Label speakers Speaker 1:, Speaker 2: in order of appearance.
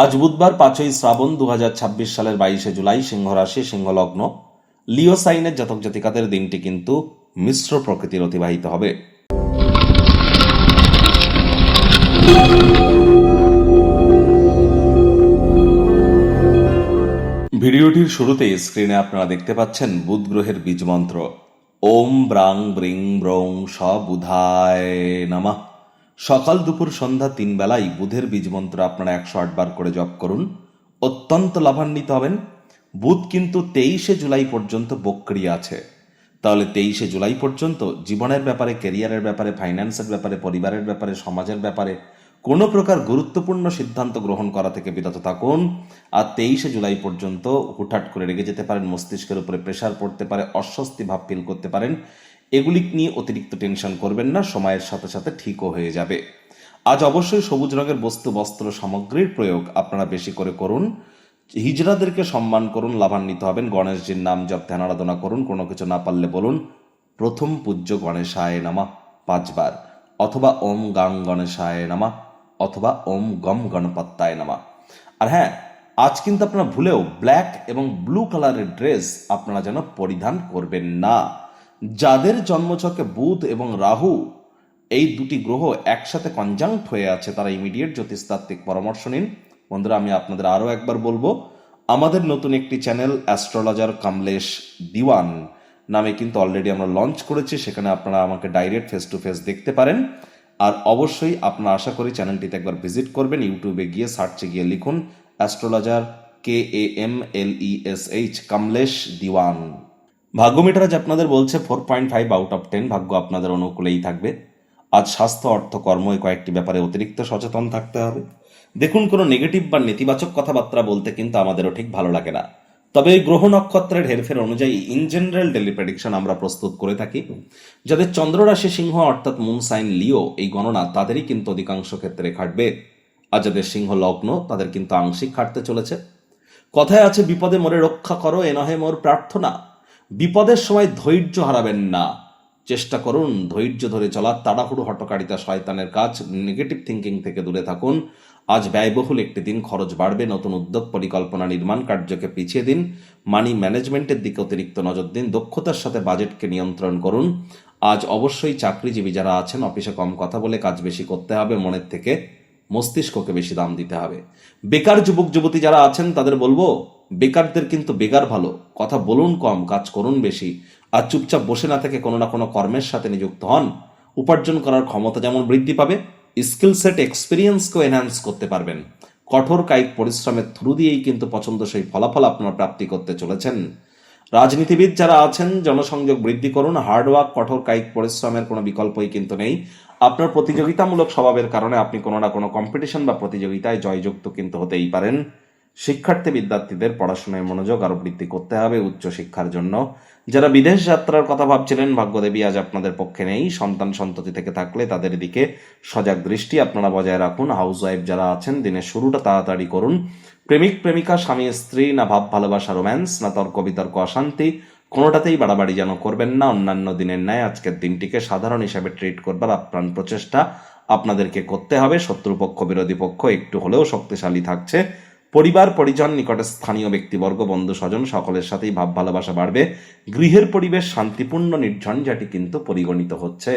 Speaker 1: আজ বুধবার 5ই শ্রাবণ 2026 সালের 22শে জুলাই, সিংহ রাশি, সিংহ লগ্ন, লিও সাইনের জাতক জাতিকাদের দিনটি কিন্তু মিশ্র প্রকৃতির অতিবাহিত হবে। ভিডিওটির শুরুতেই স্ক্রিনে আপনারা দেখতে পাচ্ছেন বুধ গ্রহের বীজ মন্ত্র ওম ব্রাং ব্রিং ব্রং স বুধায় নমঃ। সকাল দুপুর সন্ধ্যা 3 বেলায় বুধের বীজ মন্ত্র আপনারা 108 বার করে জপ করুন, অত্যন্ত লাভান্বিত হবেন। বুধ কিন্তু 23শে জুলাই পর্যন্ত বক্রি আছে, তাহলে 23শে জুলাই পর্যন্ত জীবনের ব্যাপারে, ক্যারিয়ারের ব্যাপারে, ফাইন্যান্সের ব্যাপারে, পরিবারের ব্যাপারে, সমাজের ব্যাপারে কোনো প্রকার গুরুত্বপূর্ণ সিদ্ধান্ত গ্রহণ করা থেকে বিরত থাকুন। আর 23শে জুলাই পর্যন্ত হুটহাট করে রেগে যেতে পারেন, মস্তিষ্কের উপরে প্রেশার পড়তে পারে, অস্বস্তি ভাব ফিল করতে পারেন। এগুলি নিয়ে অতিরিক্ত টেনশন করবেন না, সময়ের সাথে সাথে ঠিকও হয়ে যাবে। আজ অবশ্যই সবুজ রঙের বস্তু, বস্ত্র, সামগ্রীর প্রয়োগ আপনারা বেশি করে করুন। হিজড়াদেরকে সম্মান করুন, লাভান্বিত হবেন। গণেশজির নাম জপ ধ্যান আরাধনা করুন। কোনো কিছু না পারলে বলুন প্রথম পূজ্য গণেশায় নমঃ 5 বার, অথবা ওম গাং গণেশায় নমঃ, অথবা ওম গম গণপত্যায় নমঃ। আর হ্যাঁ, আজ কিন্তু আপনারা ভুলেও ব্ল্যাক এবং ব্লু কালারের ড্রেস আপনারা যেন পরিধান করবেন না। যাদের জন্মছকে বুধ এবং রাহু এই দুটি গ্রহ একসাথে কনজাংক্ট হয়ে আছে, তারা ইমিডিয়েট জ্যোতিষতাত্ত্বিক পরামর্শ নিন। বন্ধুরা, আমি আপনাদের আরও একবার বলবো, আমাদের নতুন একটি চ্যানেল অ্যাস্ট্রোলজার কমলেশ দিওয়ান নামে কিন্তু অলরেডি আমরা লঞ্চ করেছি। সেখানে আপনারা আমাকে ডাইরেক্ট ফেস টু ফেস দেখতে পারেন। আর অবশ্যই আপনারা আশা করি চ্যানেলটিতে একবার ভিজিট করবেন। ইউটিউবে গিয়ে সার্চে গিয়ে লিখুন অ্যাস্ট্রোলজার KAMLESH কমলেশ দিওয়ান। ভাগ্য মিটার আজ আপনাদের বলছে 4.5 আউট অফ 10। ভাগ্য আপনাদের অনুকূলেই থাকবে। আজ স্বাস্থ্য, অর্থ, কর্ম এই কয়েকটি ব্যাপারে অতিরিক্ত সচেতন থাকতে হবে। দেখুন, কোনো নেগেটিভ বা নেতিবাচক কথাবার্তা বলতে কিন্তু আমাদেরও ঠিক ভালো লাগে না, তবে এই গ্রহ নক্ষত্রের হেরফের অনুযায়ী ইন জেনারেল ডেলি প্রেডিকশন আমরা প্রস্তুত করে থাকি। যাদের চন্দ্র রাশি সিংহ অর্থাৎ মুন সাইন লিও, এই গণনা তাদেরই কিন্তু অধিকাংশ ক্ষেত্রে খাটবে। আর যাদের সিংহ লগ্ন, তাদের কিন্তু আংশিক খাটতে চলেছে। কথায় আছে, বিপদে মোরে রক্ষা করো, এ নহে মোর প্রার্থনা। বিপদের সময় ধৈর্য হারাবেন না, চেষ্টা করুন ধৈর্য ধরে চলার। তাড়াহুড়ো, হটকারিতা শয়তানের কাজ। নেগেটিভ থিঙ্কিং থেকে দূরে থাকুন। আজ ব্যয়বহুল একটি দিন, খরচ বাড়বে। নতুন উদ্যোগ, পরিকল্পনা, নির্মাণ কার্যকে পিছিয়ে দিন। মানি ম্যানেজমেন্টের দিকে অতিরিক্ত নজর দিন। দক্ষতার সাথে বাজেটকে নিয়ন্ত্রণ করুন। আজ অবশ্যই চাকরিজীবী যারা আছেন, অফিসে কম কথা বলে কাজ বেশি করতে হবে। মনের থেকে মস্তিষ্ককে বেশি দাম দিতে হবে। বেকার যুবক যুবতী যারা আছেন, তাদের বলবো বেকারদের কিন্তু বেকার ভালো, কথা বলুন কম, কাজ করুন বেশি। আর চুপচাপ বসে না থেকে কোনো না কোনো কর্মের সাথে নিযুক্ত হন। উপার্জন করার ক্ষমতা যেমন বৃদ্ধি পাবে, স্কিল সেট, এক্সপিরিয়েন্সকেও এনহ্যান্স করতে পারবেন। কঠোর কায়িক পরিশ্রমের থ্রু দিয়েই কিন্তু পছন্দসই ফলাফল আপনারা প্রাপ্তি করতে চলেছেন। রাজনীতিবিদ যারা আছেন, জনসংযোগ বৃদ্ধি করুন। হার্ডওয়ার্ক, কঠোর কায়িক পরিশ্রমের কোনো বিকল্পই কিন্তু নেই। আপনার প্রতিযোগিতামূলক স্বভাবের কারণে আপনি কোনো না কোনো কম্পিটিশন বা প্রতিযোগিতায় জয়যুক্ত কিন্তু হতেই পারেন। শিক্ষার্থী বিদ্যার্থীদের পড়াশোনায় মনোযোগ আরো বৃদ্ধি করতে হবে উচ্চ শিক্ষার জন্য। যারা বিদেশ যাত্রার কথা ভাবছিলেন, ভাগ্যদেবী আজ আপনাদের পক্ষে নেই। সন্তান সন্ততি থেকে থাকলে তাদের দিকে সজাগ দৃষ্টি আপনারা বজায় রাখুন। হাউস ওয়াইফ যারা আছেন, দিনের শুরুটা তাড়াতাড়ি করুন। প্রেমিক প্রেমিকা, স্বামী স্ত্রী, না ভাব ভালোবাসা রোম্যান্স, না তর্ক বিতর্ক অশান্তি, কোনোটাতেই বাড়াবাড়ি যেন করবেন না। অন্যান্য দিনের ন্যায় আজকের দিনটিকে সাধারণ হিসাবে ট্রিট করবার আপ্রাণ প্রচেষ্টা আপনাদেরকে করতে হবে। শত্রুপক্ষ, বিরোধী পক্ষ একটু হলেও শক্তিশালী থাকছে। পরিবার পরিজন, নিকটে স্থানীয় ব্যক্তিবর্গ, বন্ধু স্বজন সকলের সাথেই ভাব ভালোবাসা বাড়বে। গৃহের পরিবেশ শান্তিপূর্ণ, নির্ঝঞ্ঝাটি কিন্তু পরিগণিত হচ্ছে।